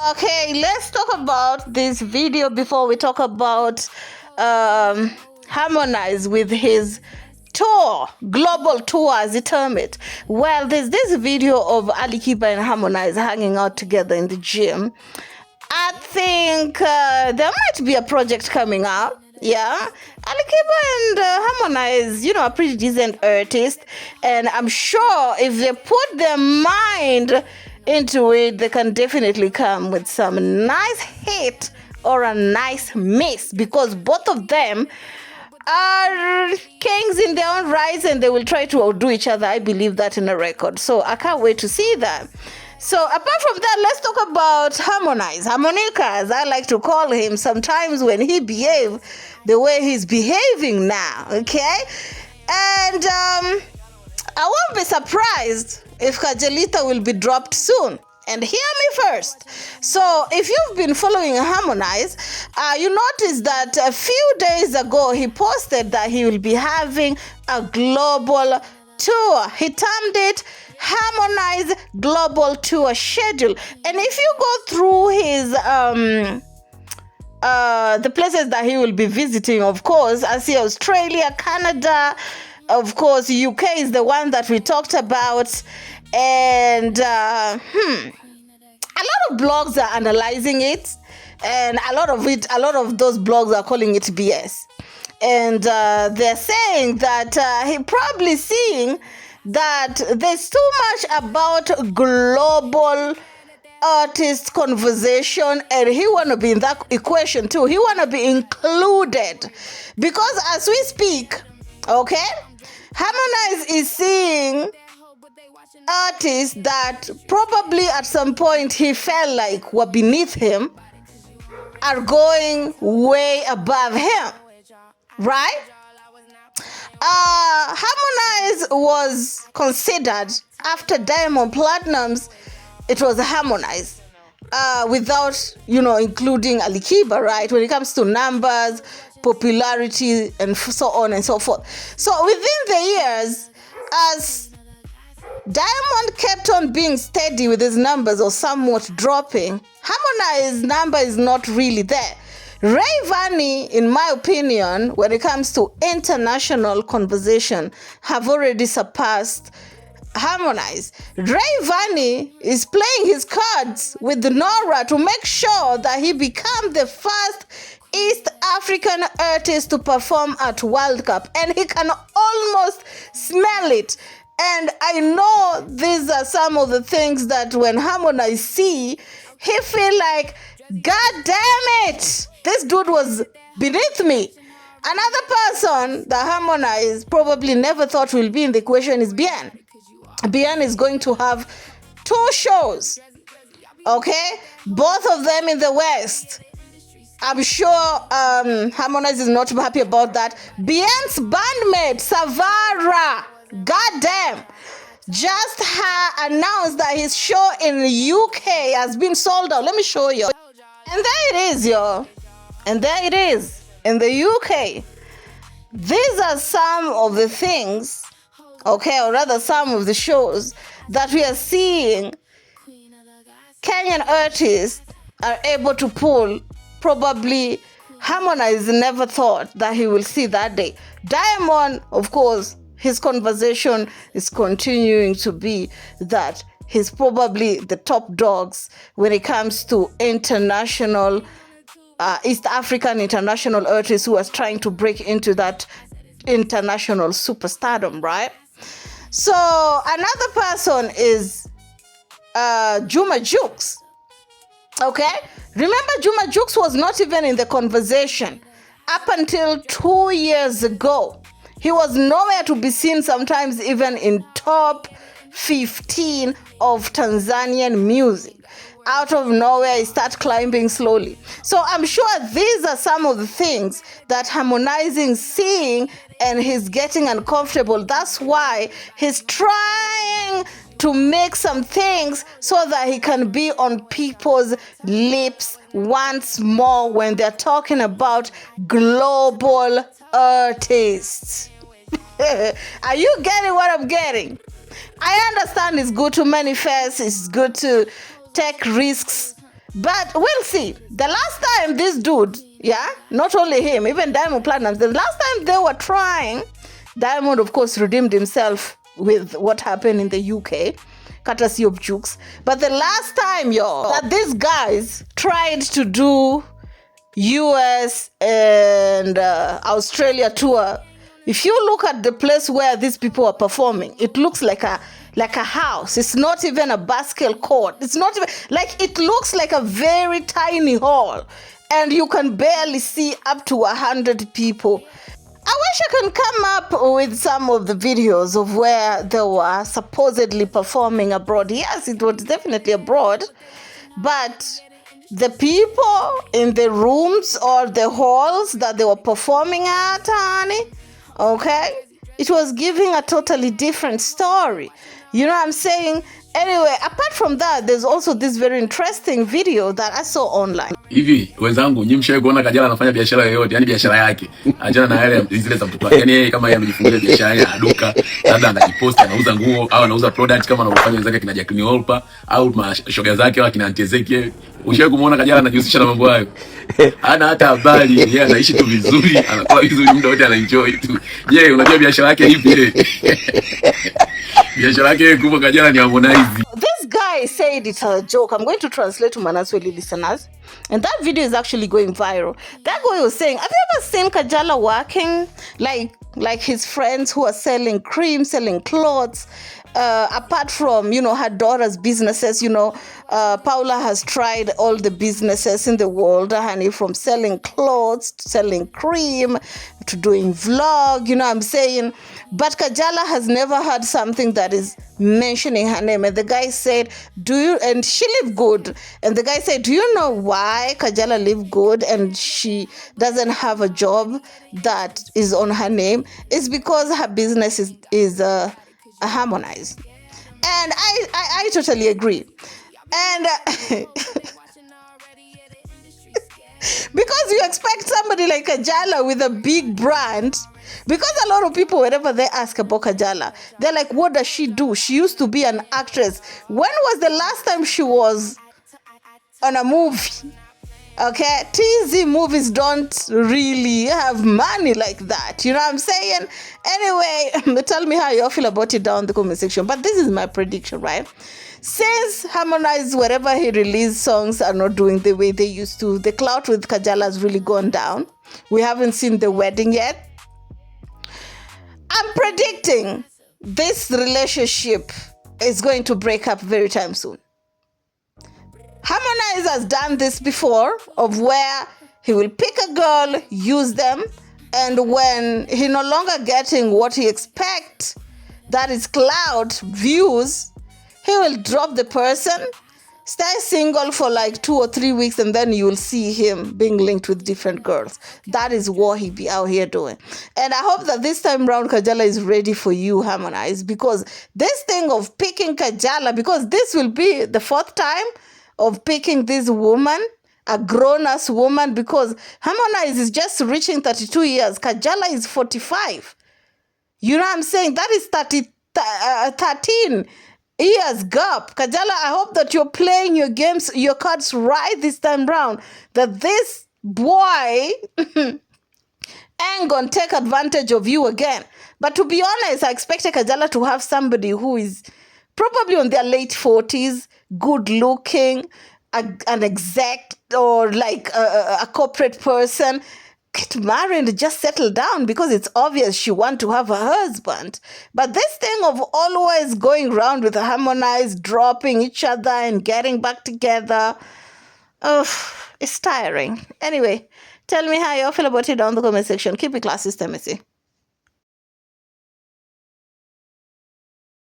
Okay, let's talk about this video before we talk about Harmonize with his tour, global tour as he termed it. Well, there's this video of ALIKIBA and Harmonize hanging out together in the gym. I think there might be a project coming up. Yeah, ALIKIBA and Harmonize, are pretty decent artists, and I'm sure if they put their mind into it, they can definitely come with some nice hit or a nice miss, because both of them are kings in their own rights and they will try to outdo each other. I believe that in a record. So I can't wait to see that. So apart from that, let's talk about Harmonize. Harmonica, as I like to call him sometimes when he behaves the way he's behaving now, okay? And I won't be surprised if Kajala will be dropped soon. And hear me first. So if you've been following Harmonize, you notice that a few days ago he posted that he will be having a global tour. He termed it Harmonize Global Tour Schedule. And if you go through his the places that he will be visiting, of course, I see Australia, Canada, of course, UK is the one that we talked about. And a lot of blogs are analyzing it, and a lot of those blogs are calling it BS. And they're saying that he probably seeing that there's too much about global artist conversation, and he want to be in that equation too. He want to be included, because as we speak, okay, Harmonize is seeing artists that probably at some point he felt like were beneath him are going way above him, right? Harmonize was considered after Diamond Platinums. It was Harmonize without including ALIKIBA, right? When it comes to numbers, popularity, and so on and so forth. So within the years, as Diamond kept on being steady with his numbers or somewhat dropping, Harmonize's number is not really there. Rayvanny, in my opinion, when it comes to international conversation, have already surpassed Harmonize. Rayvanny is playing his cards with the Nora to make sure that he become the first East African artist to perform at World Cup, and he can almost smell it. And I know these are some of the things that when Harmonize see, he feel like, God damn it, this dude was beneath me. Another person that Harmonize probably never thought will be in the equation is Bien. Bien is going to have 2 shows, okay? Both of them in the West. I'm sure Harmonize is not happy about that. Bien's bandmate, Savara, goddamn, just announced that his show in the UK has been sold out. Let me show you. And there it is, y'all. And there it is in the UK. These are some of the things, okay, or rather some of the shows that we are seeing Kenyan artists are able to pull. Probably Harmonize never thought that he will see that day. Diamond, of course, his conversation is continuing to be that he's probably the top dogs when it comes to international, East African international artists who are trying to break into that international superstardom, right? So another person is Juma Jukes. Okay? Remember, Juma Jukes was not even in the conversation up until 2 years ago. He was nowhere to be seen, sometimes even in top 15 of Tanzanian music. Out of nowhere, he started climbing slowly. So I'm sure these are some of the things that Harmonizing seeing, and he's getting uncomfortable. That's why he's trying to make some things so that he can be on people's lips once more when they're talking about global artists. Are you getting what I'm getting? I understand it's good to manifest, it's good to take risks, But we'll see. The last time this dude, yeah, not only him, even Diamond Platnumz, the last time they were trying, Diamond, of course, redeemed himself with what happened in the UK, courtesy of Jukes. But the last time, that these guys tried to do US and Australia tour, if you look at the place where these people are performing, it looks like a house. It's not even a basketball court. It's not even like, it looks like a very tiny hall, and you can barely see up to 100 people. I wish I can come up with some of the videos of where they were supposedly performing abroad. Yes, it was definitely abroad, but the people in the rooms or the halls that they were performing at, honey, okay, it was giving a totally different story. You know what I'm saying? Anyway, apart from that, there's also this very interesting video that I saw online. Hivi wenzangu, nyinyi mshawahi kuona Kajala anafanya biashara yoyote, yani biashara yake achana na yale zile za mtoto wake, yani yeye kama yeye amejifungulia biashara ya duka, labda anajipost, anauza nguo au anauza product kama anavyofanya wenzake kina Jack Wolper au mashoga zake au kina Antezeke. Ushawahi kumuona Kajala anajihusisha na mambo hayo? Hana hata habari, yeye anaishi tu vizuri, anakuwa vizuri, muda wote anaenjoy tu. Je, unajua biashara yake hivi? Biashara yake kubwa Kajala ni Harmonize. This guy said it's a joke. I'm going to translate to Manasweli listeners. And that video is actually going viral. That guy was saying, have you ever seen Kajala working? Like his friends who are selling cream, selling clothes. Apart from, her daughter's businesses, Paula has tried all the businesses in the world, honey, from selling clothes to selling cream to doing vlog, you know what I'm saying? But Kajala has never had something that is mentioning her name. And the guy said, and she lived good. And the guy said, do you know why Kajala lived good and she doesn't have a job that is on her name? It's because her business is Harmonize. And I totally agree. And because you expect somebody like Kajala with a big brand, because a lot of people, whenever they ask about Kajala, they're like, what does she do? She used to be an actress. When was the last time she was on a movie? Okay, TZ movies don't really have money like that. You know what I'm saying? Anyway, tell me how you all feel about it down in the comment section. But this is my prediction, right? Since Harmonize, wherever he released songs, are not doing the way they used to, the clout with Kajala has really gone down. We haven't seen the wedding yet. I'm predicting this relationship is going to break up very time soon. Harmonize has done this before, of where he will pick a girl, use them, and when he no longer getting what he expects, that is clout, views, he will drop the person, stay single for like 2 or 3 weeks, and then you will see him being linked with different girls. That is what he be out here doing. And I hope that this time around Kajala is ready for you, Harmonize, because this thing of picking Kajala, because this will be the 4th time of picking this woman, a grown-ass woman, because Harmonize is just reaching 32 years. Kajala is 45. You know what I'm saying? That is 13 years gap. Kajala, I hope that you're playing your games, your cards right this time round, that this boy ain't gonna take advantage of you again. But to be honest, I expected Kajala to have somebody who is probably on their late 40s, good looking, an exec or like a corporate person. Get married and just settle down, because it's obvious she wants to have a husband. But this thing of always going around with Harmonize, dropping each other and getting back together, it's tiring. Anyway, tell me how you all feel about it down in the comment section. Keep it classy, Timothy.